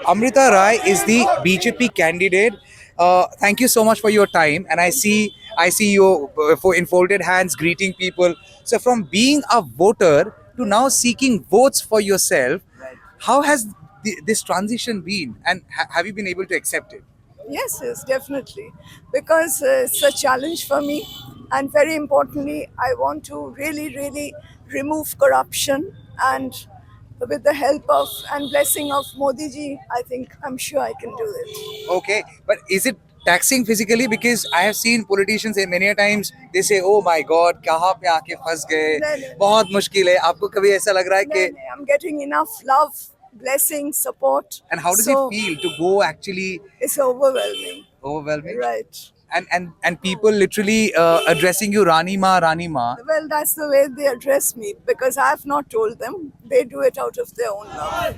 Amrita Rai is the BJP candidate. Thank you so much for your time, and I see you in folded hands greeting people. So, from being a voter to now seeking votes for yourself, how has this transition been, and have you been able to accept it? Yes, yes, definitely. Because it's a challenge for me. And very importantly, I want to really, really remove corruption. And with the help of and blessing of Modi ji, I think I'm sure I can do it. Okay, but is it taxing physically? Because I have seen politicians say many a times they say, "Oh my God, कहाँ पे आके फंस गए? नहीं नहीं बहुत मुश्किल है." आपको कभी ऐसा लग रहा है नहीं कि नहीं, I'm getting enough love, blessing, support. and how does it So feel to go actually it's overwhelming. overwhelming? Right. And people literally addressing you Rani Ma. Well, that's the way they address me because I have not told them. They do it out of their own love.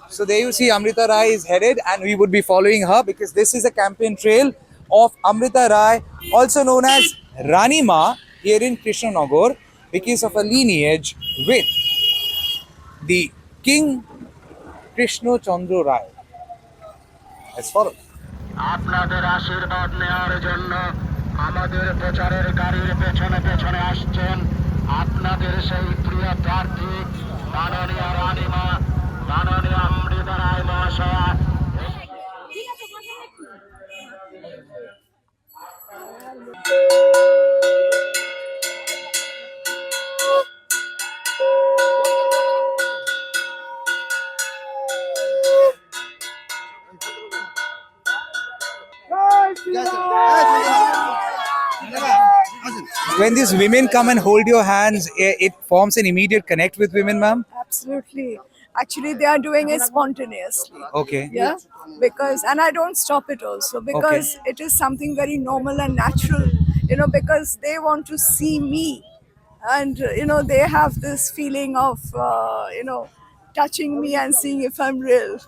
So there you see Amrita Rai is headed, and we would be following her because this is a campaign trail of Amrita Rai, also known as Rani Ma, here in Krishnanagar, because of a lineage with the King Krishna Chandra Rai. Let's follow. আপনাদের আশীর্বাদ নেওয়ার জন্য আমাদের প্রচারের গাড়ির পেছনে পেছনে আসছেন আপনাদের সেই প্রিয় প্রার্থী মাননীয় রানীমা মাননীয় অমৃতা রায় মহাশয়া। When these women come and hold your hands, it forms an immediate connect with women, ma'am. Absolutely. Actually, they are doing it spontaneously. Okay. Yeah. Because, and I don't stop it also because it is something very normal and natural, because they want to see me. And, they have this feeling of, touching me and seeing if I'm real.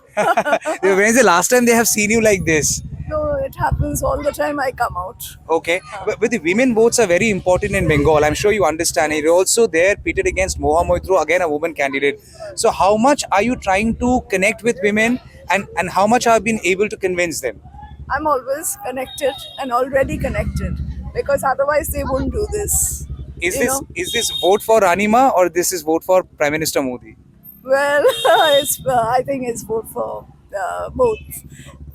When is the last time they have seen you like this? No, it happens all the time I come out. Okay, but the women votes are very important in Bengal. I'm sure you understand. You're also there pitted against Moha Moitro, again a woman candidate. So how much are you trying to connect with women, and how much have you been able to convince them? I'm always connected and already connected because otherwise they won't do this. Is You this know? is this vote for Ranima or this is vote for Prime Minister Modi? Well, I think it's vote for both.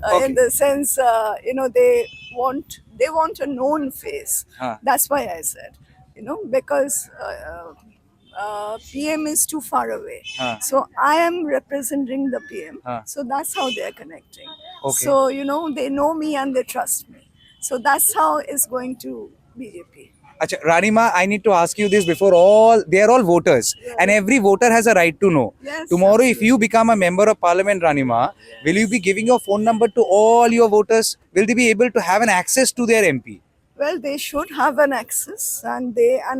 Okay. In the sense, they want a known face. Huh. That's why I said, because PM is too far away. Huh. So I am representing the PM. Huh. So that's how they are connecting. Okay. So they know me and they trust me. So that's how it's going to BJP. Acha, Ranima, I need to ask you this before they are all voters, and every voter has a right to know. Yes, Tomorrow, if absolutely. you become a member of parliament, Ranima, will you be giving your phone number to all your voters? Will they be able to have an access to their MP? Well, they should have an access, and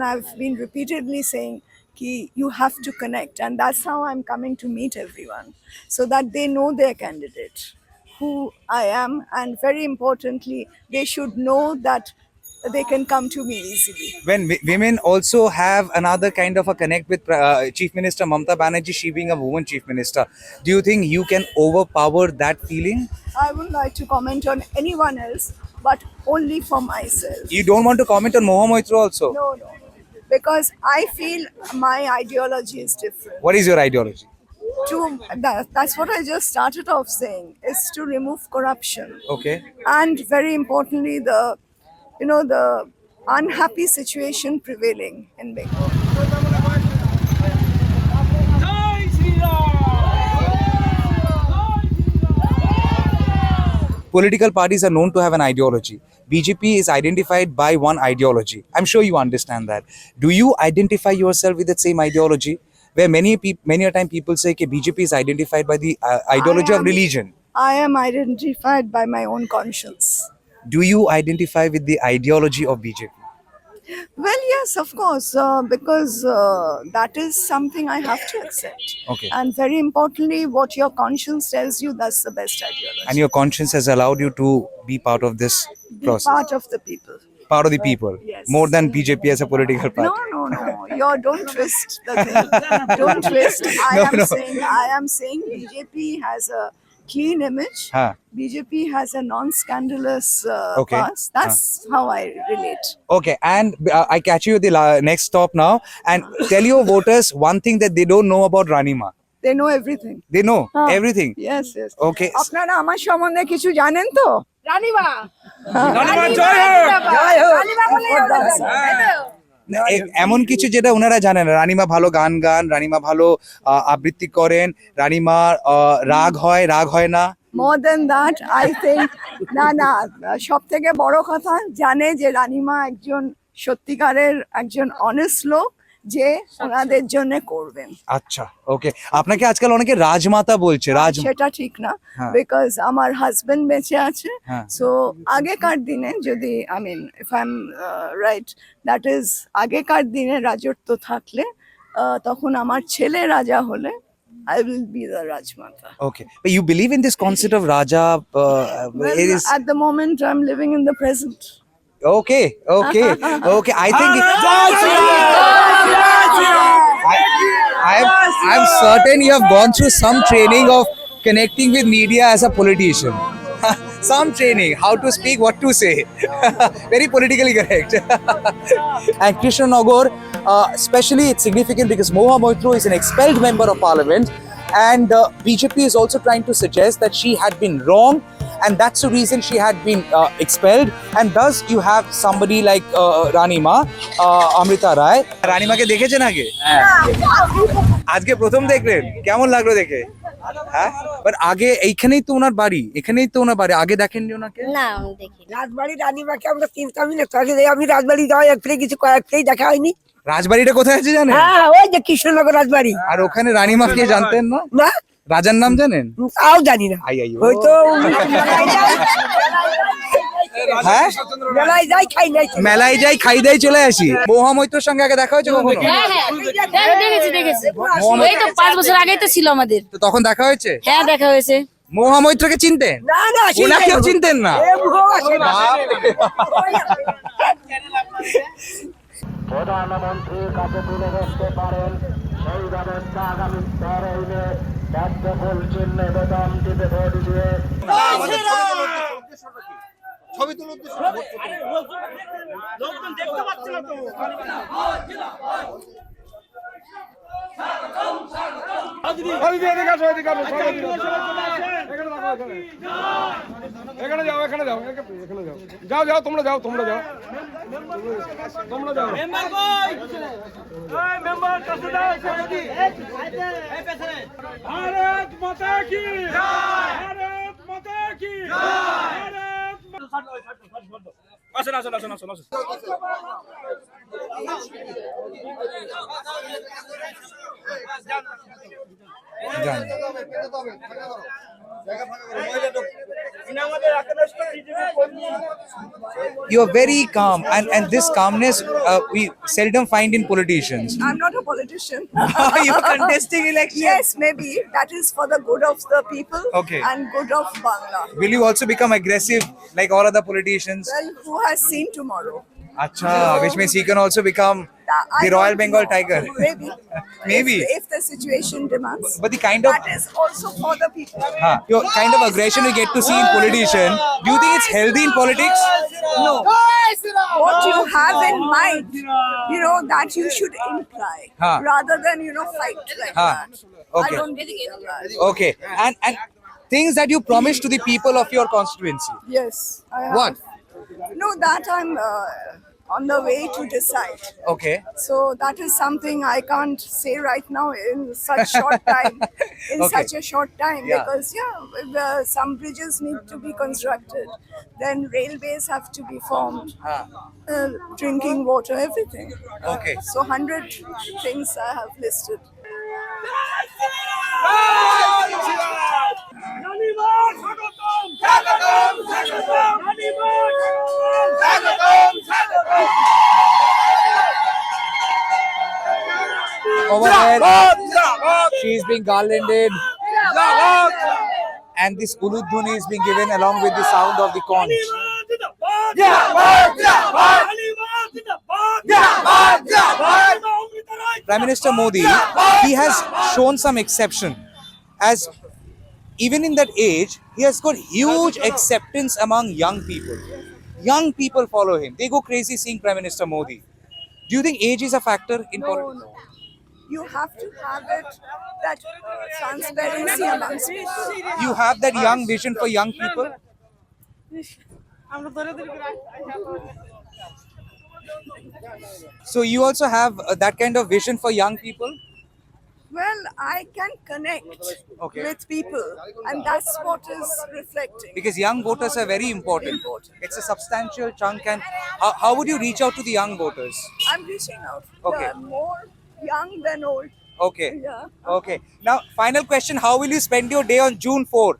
I've been repeatedly saying, "Ki you have to connect," and that's how I'm coming to meet everyone, so that they know their candidate, who I am, and very importantly, they should know that they can come to me easily. When women also have another kind of a connect with Chief Minister Mamata Banerjee, she being a woman Chief Minister, do you think you can overpower that feeling? I wouldn't like to comment on anyone else, but only for myself. You don't want to comment on Moha Moitro also? No, no, because I feel my ideology is different. What is your ideology? That's what I just started off saying, is to remove corruption. Okay. And very importantly, the unhappy situation prevailing in Bengal. Political parties are known to have an ideology. BJP is identified by one ideology. I'm sure you understand that. Do you identify yourself with that same ideology? Where many a time people say that BJP is identified by the ideology of religion. I am identified by my own conscience. Do you identify with the ideology of BJP? Well, yes, of course, because that is something I have to accept. Okay. And very importantly, what your conscience tells you, that's the best ideology. And your conscience has allowed you to be part of this Be process. part of the people. part of the people, Yes. more than BJP as a political party. No. Don't twist the thing. Don't twist. I am saying BJP has a clean image. Huh. BJP has a non-scandalous Okay. past. That's how I relate. Okay, and I catch you at the next stop now, and tell your voters one thing that they don't know about Ranima. They know everything. They know Huh. everything. Yes, yes. Okay. আপনারা আমার সম্বন্ধে কিছু জানেন তো? রানীমা এমন কিছু যেটা ওনারা জানেন না। রানীমা ভালো গান রানীমা ভালো আবৃত্তি করেন, রানীমার রাগ হয় না। More than that, I think না সব থেকে বড় কথা জানে যে রানীমা একজন সত্যিকারের একজন অনেস্ট লোক যে ওনাদের জন্য করবেন। আচ্ছা, ওকে। আপনাকে আজকাল অনেকে রাজমাতা বলছে। সেটা ঠিক না, হ্যাঁ। বিকজ আমার হাজবেন্ড বেঁচে আছে। হ্যাঁ। সো আগেকার দিনে যদি I mean if I am right, that is আগেকার দিনে রাজত্ব থাকলে তখন আমার ছেলে রাজা হলে I will be the Rajmata. Okay, but you believe in this concept of Raja? Well, It is at the moment, I'm living in the present. okay. I think I'm certain you have gone through some training of connecting with media as a politician. Some training, how to speak, what to say. Very politically correct. And Krishnanagar, especially it's significant because Moha Moitro is an expelled member of parliament, and BJP is also trying to suggest that she had been wrong, and that's the reason she had been expelled. And thus you have somebody like Ranima, Amrita Rai. রানিমাকে দেখেছেন আগে? আজকে প্রথম দেখলেন, কেমন লাগলো দেখে? হ্যাঁ, but আগে এইখানেই তো ওনার বাড়ি, এখানেই তো ওনার বাড়ি, আগে দেখেননি ওনাকে? না আমি দেখি রাজবাড়ি রানীমাকে আমরা চিনতামই না, আমি রাজবাড়ি যাওয়া একটাই কিছু কয়েকটাই দেখা হয়নি। রাজবাড়িটা কোথায় আছে জানেন? হ্যাঁ, ওই যে কৃষ্ণনগর রাজবাড়ি। আর ওখানে রানীমাকে জানতেন না? না, রাজার নাম জানেন? তাও জানি না। আই হয়তো হ্যাঁ, মেলায় যাই খাই নাই। মেলায় যাই খাই দাই চলে আসি। মোহা মৈত্রর সঙ্গে আগে দেখা হয়েছে কখনো? হ্যাঁ দেখেছি এই তো 5 বছর আগেই তো ছিল আমাদের। তো তখন দেখা হয়েছে? হ্যাঁ দেখা হয়েছে। মোহা মৈত্রকে চিনতেন? না, ওনাকেও চিনতেন না? প্রধানমন্ত্রীর কাছে তুলে ধরতে পারেন সেই ব্যবস্থা আগামী 13 পদ্মফুল চিহ্নে বেতন দিতে ভোট দিয়ে এখানে যাও যাও তোমরা যাও ভারত মাতা কি ভারত মাতা কি আসেন You are very calm, and this calmness we seldom find in politicians. I'm not a politician. You are contesting election. Yes, maybe that is for the good of the people Okay. and good of Bangla. Will you also become aggressive like all other politicians? Well, who has seen tomorrow? Acha, which means he can also become I the Royal don't Bengal know. tiger. Maybe. Maybe. If the situation demands. But the kind of That is also for the people. your kind of aggression we get to see in politician, do you think it's healthy in politics? No. What you have in mind, that you should imply Huh. rather than, fight like Huh. that. Okay. I don't believe in that. Okay, and things that you promise to the people of your constituency. Yes, I have. What? No, that I'm on the way to decide. Okay. So that is something I can't say right now in such short time. Okay. Such a short time, Yeah. because if, some bridges need to be constructed, then railways have to be formed, drinking water, everything. Okay. So 100 things I have listed. Over there, she's being garlanded, and this Uludhuni is being given along with the sound of the conch. Prime Minister Modi, he has shown some exception, as even in that age, he has got huge acceptance among young people. Young people follow him. They go crazy seeing Prime Minister Modi. Do you think age is a factor in No, politics? no. You have to have it, that transparency amongst people. You have that young vision for young people? So you also have that kind of vision for young people? Well, I can connect Okay. with people, and that's what is reflecting. Because young voters are very important. Important. It's a substantial chunk. And how would you reach out to the young voters? I'm reaching out. Okay. They're more young than old. Okay. Yeah. Okay. Now, final question. How will you spend your day on June 4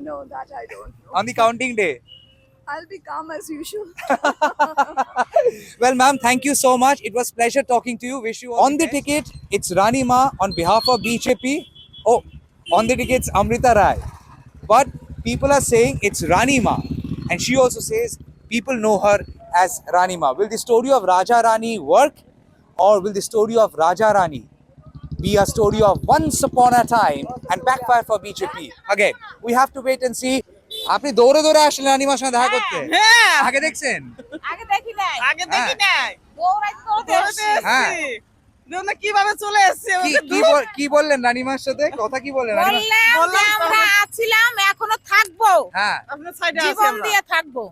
No, that I don't know. on the counting day? I'll be calm as usual. Well, ma'am, thank you so much. It was pleasure talking to you. Wish you all on the ticket. It's Rani Ma on behalf of BJP. Oh, on the ticket, it's Amrita Rai. But people are saying it's Rani Ma, and she also says people know her as Rani Ma. Will the story of Raja Rani work, or will the story of Raja Rani be a story of once upon a time and backfire for BJP? Again, we have to wait and see. আপনি দৌড়ে দৌড়ে আসলেন রানিমার সঙ্গে দেখা করতে? হ্যাঁ আগে দেখছেন? আগে দেখি নাই আগে হ্যাঁ। দেখি নাই দৌড়াইতে হ্যাঁ। না কিভাবে চলে এসেছে কি বললেন রানিমার সাথে? কথা কি বললেন রানিমা? বললাম যে আমরা আছিলাম এখনো থাকবো হ্যাঁ, আপনার সাইডে আছি জীবন দিয়ে থাকবো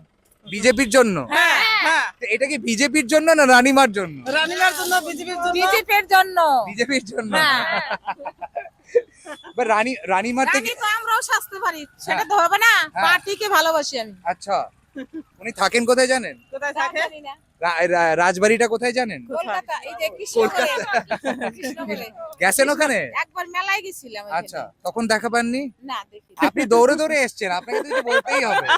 বিজেপির জন্য। হ্যাঁ হ্যাঁ তো এটা কি বিজেপির জন্য না রানিমার জন্য? রানিমার জন্য বিজেপির জন্য বিজেপির জন্য। হ্যাঁ। বাট রানিমার থেকে রানী তো আমরাও শাস্তি পারি সেটা তো হবে না হ্যাঁ। পার্টিকে ভালোবাসি আমি আচ্ছা, উনি থাকেন কোথায় জানেন? কোথায় থাকে জানি না। রাজবাড়িটা কোথায় জানেন? কলকাতা এই যে কৃষ্ণনগরে গেছেন ওখানে? একবার মেলায় গেছিলাম ওইখানে। আচ্ছা, তখন দেখা পাননি? না দেখি আপনি দৌড়ে দৌড়ে এসেছেন, আপনাকে তো কিছু বলতেই হবে।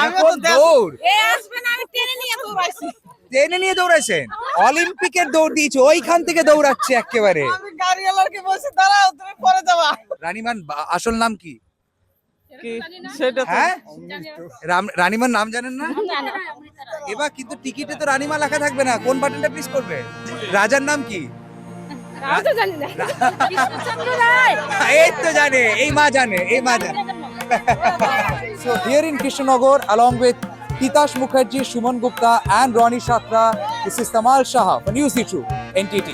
আমিও এরকম তো দৌড় এ আসবে না আমি টেনে নিয়ে দৌড়াইছি টেনে নিয়ে দৌড়েছেন? অলিম্পিকের দৌড় দিয়েছে, ওইখান থেকে দৌড়াচ্ছে একেবারে। আমি গাড়িওয়ালাকে বলছি দাঁড়াও তুমি পরে যাবা রানিমান আসল নাম কি? সেটা হ্যাঁ, রানিমার নাম জানেন না? এবার কিন্তু টিকিটে তো রানিমা লেখা থাকবে না, কোন বাটনটা প্রেস করবে? রাজার নাম কি? আমি তো জানি না। কৃষ্ণচন্দ্র রায়। এই তো জানে, এই মা জানে, এই মা জানে। So here in Krishnanagar, along with Titash Mukherjee, Shuman Gupta and Ronnie Shatra, this is Tamal Shah for News 2 NTT.